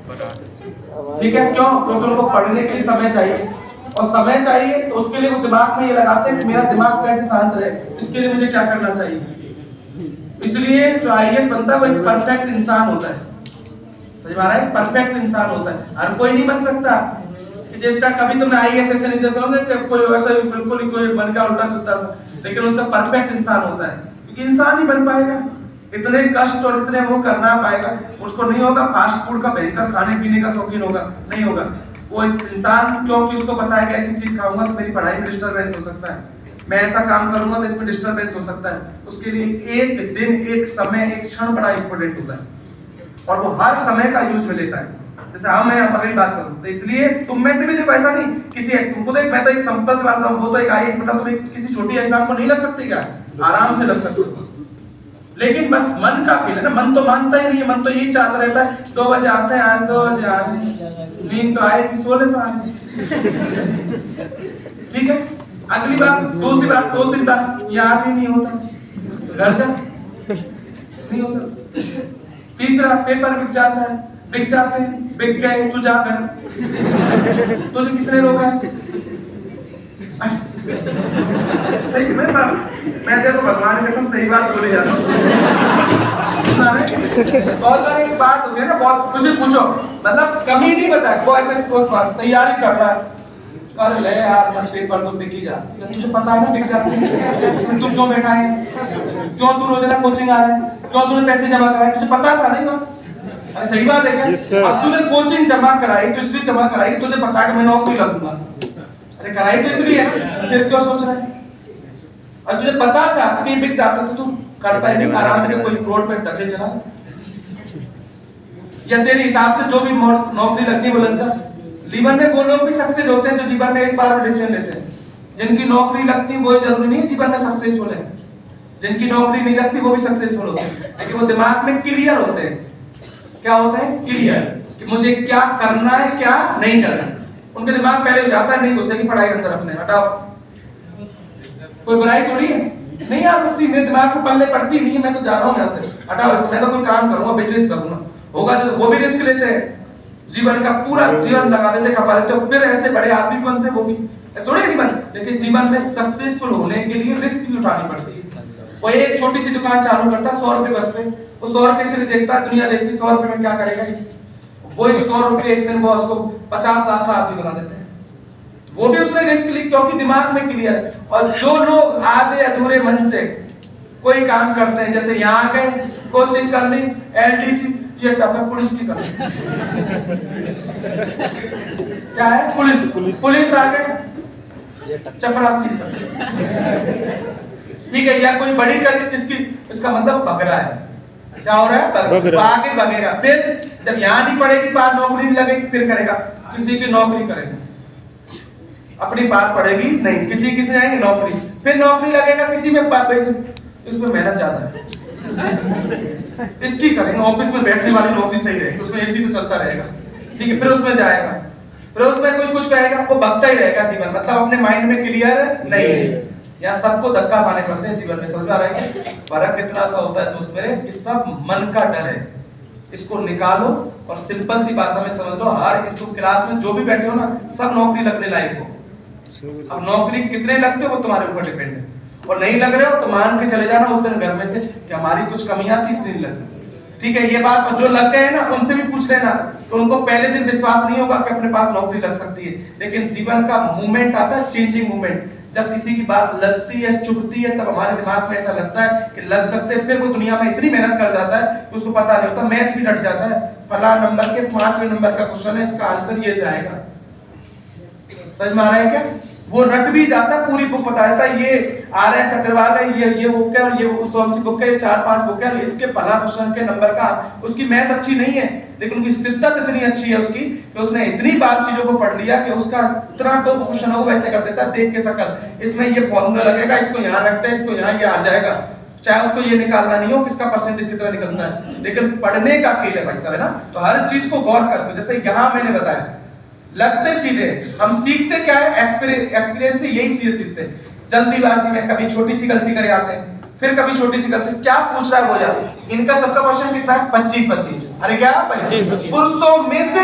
ठीक है, क्यों? क्योंकि उनको पढ़ने के लिए समय चाहिए, और समय चाहिए तो उसके लिए वो दिमाग में ये लगाते हैं कि मेरा दिमाग कैसे शांत रहे, इसके लिए मुझे क्या करना चाहिए। इसलिए जो आईएएस बनता है वो एक परफेक्ट इंसान होता है, समझ में आ रहा है? परफेक्ट इंसान होता है, हर कोई नहीं बन सकता। कि जिसका कभी तुमने आईएएस ऐसे नहीं देखा होगा कि कोई वैसा बिल्कुल ही कोई बन का उल्टा सुलटा सा, लेकिन उसका परफेक्ट इंसान होता है, क्योंकि इंसान ही बन पाएगा, इतने कष्ट और इतने वो करना पाएगा। उसको नहीं होगा फास्ट फूड का भयंकर खाने पीने का शौकीन होगा, नहीं होगा वो इस इंसान, क्योंकि उसको पता है कि ऐसी चीज खाऊंगा तो मेरी पढ़ाई में डिस्टर्बेंस हो सकता है, मैं ऐसा काम करूंगा तो इसमें डिस्टर्बेंस हो सकता है। उसके लिए एक दिन, एक समय, एक क्षण बड़ा इंपॉर्टेंट होता है, और वो हर समय का यूज में लेता है। जैसे हम मैं अगर बात करूं तो इसलिए तुम में से भी देखो, ऐसा नहीं किसी तुमको तो मैं तो एक सिंपल सी बात बताऊं, वो तो एक आईएएस बेटा तुम किसी छोटी एग्जाम को नहीं लग सकती क्या? आराम से लग सकते हो, लेकिन बस मन का खेल है ना, मन तो मानता ही नहीं है, मन तो यही चाहता रहता है 2 बजे आते हैं, आज 2 बजे आ रहे, नींद तो आएगी, सो ले तो आएगी। ठीक है, अगली बात, दूसरी बात, 2-3 बार याद ही नहीं होता, घर जा नहीं होता। तीसरा, पेपर बिक जाता है, बिक जाते हैं, बिक गए तू जा कर, तुझे किसने रोका है? सही मैं देखो भगवान की कसम सही बात बोली जाता हूँ। बहुत बार एक बात होती है ना, बहुत कुछ पूछो, मतलब कमी नहीं बताया, वो ऐसे तैयारी कर रहा है, कर ले यार बस पेपर तो बिक ही जा, तुझे पता है ना बिक जाते हैं, तुम क्यों बैठा है, क्यों तू रोजाना कोचिंग आ रहा है, क्यों तूने पैसे जमा कराए, तुझे पता था नहीं बात? अरे सही बात है क्या? अब तूने कोचिंग जमा कराई तो इसलिए जमा कराई, तुझे पता है कि मैं नौकरी लगूंगा, अरे कराई तो इसलिए है, फिर क्यों सोच रहा है? और तुझे पता था कि बिक जाता तो तू करता ही नहीं, आराम से कोई रोड पे ढके चला, या तेरे हिसाब से जो भी नौकरी लगनी वो लग जा। जीवन में वो लोग भी सक्सेस होते हैं जो जीवन में एक बार डिसीजन लेते हैं, जिनकी नौकरी लगती है वो जरूरी नहीं है जीवन में सक्सेसफुल है, जिनकी नौकरी नहीं लगती वो भी सक्सेसफुल होते हैं, लेकिन वो दिमाग में क्लियर होते हैं। क्या होते हैं? क्लियर, कि मुझे क्या करना है क्या नहीं करना है, उनके दिमाग पहले हो जाता है, नहीं घुसेगी पढ़ाई अंदर अपने, हटाओ, कोई बुराई थोड़ी है, नहीं आ सकती, मेरे दिमाग में पल्ले पड़ती नहीं है, मैं तो जा रहा हूँ यहाँ से, हटाओ इसको, मैं तो कोई काम करूंगा, बिजनेस करूंगा, होगा जो वो भी रिस्क लेते हैं, जीवन का पूरा जीवन लगा देते, खपा देते, फिर ऐसे बड़े आदमी बनते वो भी थोड़े नहीं बनते, लेकिन जीवन में सक्सेसफुल होने के लिए रिस्क भी उठानी पड़ती है। वो एक छोटी सी दुकान चालू करता 100 रुपए बस पे, वो 100 रुपए से भी देखता, दुनिया देखती 100 रुपए में क्या करेगा, वो 100 रुपए एक दिन वो उसको 50 लाख का आदमी बना देते हैं, वो भी उसने रिस्क ली क्योंकि दिमाग में क्लियर। और जो लोग आधे अधूरे मन से कोई काम करते हैं, जैसे यहाँ गए कोचिंग कर ली, एलडीसी, ये टफ है, पुलिस की कर क्या है, पुलिस आ गए चपरासी, ठीक है, या कोई बड़ी कर, इसका मतलब बगरा है, क्या हो रहा है, आगे बगेगा, फिर जब यहाँ नहीं पड़ेगी पार, नौकरी नहीं लगेगी, फिर करेगा, किसी की नौकरी करेगा, अपनी बात पड़ेगी नहीं, किसी ने आएगी नौकरी, फिर नौकरी लगेगा किसी में, इसमें मेहनत ज्यादा है, इसकी करेंगे, ऑफिस में बैठने वाली नौकरी सही रहेगी, उसमें एसी तो चलता रहेगा, ठीक है, फिर उसमें जाएगा, फिर उसमें कोई कुछ कहेगा, वो भगता ही रहेगा जीवन, मतलब अपने माइंड में क्लियर नहीं है। यहाँ सबको धक्का खाने पड़ते हैं जीवन में, समझ आ रहा है? फर्क कितना सा होता है दोस्त मेरे, कि सब मन का डर है, इसको निकालो और सिंपल सी भाषा में समझ लो, हर तुम क्लास में जो भी बैठे हो ना, सब नौकरी लगने लायक हो। अब नौकरी कितने लगते हो वो तुम्हारे ऊपर डिपेंड है, और नहीं लग रहे हो तो मान के चले जाना उस दिन घर में से कि हमारी कुछ कमियां थी इसलिए नहीं लग, ठीक है, ये बात जो लग गए ना उनसे भी पूछ लेना, तो उनको पहले दिन विश्वास नहीं होगा कि अपने पास नौकरी लग सकती है, लेकिन जीवन का मूवमेंट आता है, चेंजिंग मूवमेंट, जब किसी की बात लगती है, चुभती है, तब हमारे दिमाग में ऐसा लगता है कि लग सकते हैं, फिर वो दुनिया में इतनी मेहनत कर जाता है कि उसको पता नहीं होता, मैथ भी रट जाता है, फला नंबर के 5वें नंबर का क्वेश्चन है, इसका आंसर ये जाएगा, समझ में आ रहा है क्या? वो रट भी जाता है, पूरी बुक बता देता है, ये RS अग्रवाल है, ये बुक है, और ये कौन सी बुक है, ये 4-5 बुक है, इसके फला क्वेश्चन के नंबर का, उसकी मैथ अच्छी नहीं है, लेकिन उनकी शिद्दत इतनी अच्छी है उसकी कि उसने इतनी बार चीजों को पढ़ लिया कि उसका इतना 2 क्वेश्चन हो वैसे कर देता है, देख के शकल, इसमें ये फॉर्मूला लगेगा, इसको यहाँ रखते हैं, इसको यहाँ ये आ जाएगा, चाहे उसको ये निकालना नहीं हो किसका परसेंटेज कितना निकलता है, लेकिन पढ़ने का खेल है भाई साहब, है ना? तो हर चीज को गौर करके, जैसे यहाँ मैंने बताया, लगते सीधे, हम सीखते क्या है, एक्सपीरियंस से यही सीखते हैं, जल्दीबाजी में कभी छोटी सी गलती कर जाते हैं, फिर कभी छोटी सी गलती, क्या पूछ रहा है वो यार, इनका सबका क्वेश्चन कितना है 25-25, अरे क्या 25, पुरुषों में से